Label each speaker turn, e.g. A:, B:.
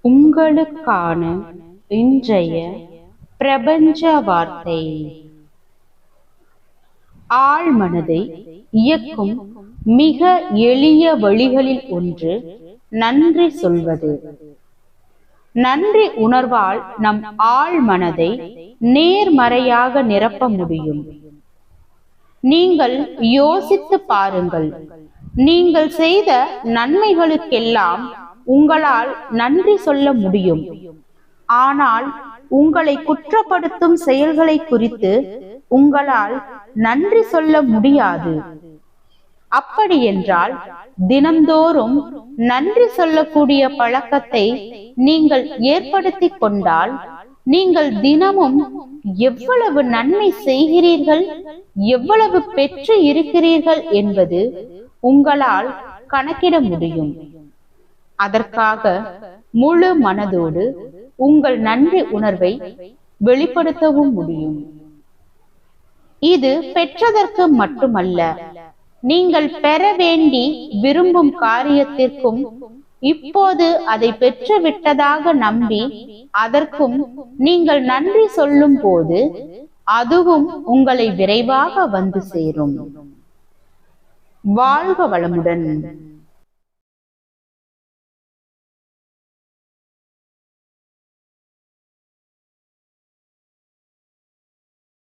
A: உங்களுக்கான இன்றைய பிரபஞ்ச வார்த்தை. ஆழ்மனதை இயக்கும் மிக எளிய வழிகளில் ஒன்று நன்றி சொல்வது. நன்றி உணர்வால் நம் ஆழ்மனதை நேர்மறையாக நிரப்ப முடியும். நீங்கள் யோசித்து பாருங்கள், நீங்கள் செய்த நன்மைகளுக்கெல்லாம் உங்களால் நன்றி சொல்ல முடியும். ஆனால் உங்களை குற்றப்படுத்தும் செயல்களை குறித்து உங்களால் நன்றி சொல்ல முடியாது. அப்படி என்றால் தினந்தோறும் நன்றி சொல்லக்கூடிய பழக்கத்தை நீங்கள் ஏற்படுத்தி கொண்டால் நீங்கள் தினமும் எவ்வளவு நன்மை செய்கிறீர்கள், எவ்வளவு பெற்று இருக்கிறீர்கள் என்பது உங்களால் கணக்கிட முடியும். அதற்காக முழு மனதோடு உங்கள் நன்றி உணர்வை வெளிப்படுத்தவும் முடியும். இது பெற்றதற்கு மட்டுமல்ல, நீங்கள் பெற வேண்டி விரும்பும் காரியத்திற்கும் இப்போது அதை பெற்று விட்டதாக நம்பி அதற்கும் நீங்கள் நன்றி சொல்லும் போது அதுவும் உங்களை விரைவாக வந்து சேரும். வாழ்க வளமுடன்.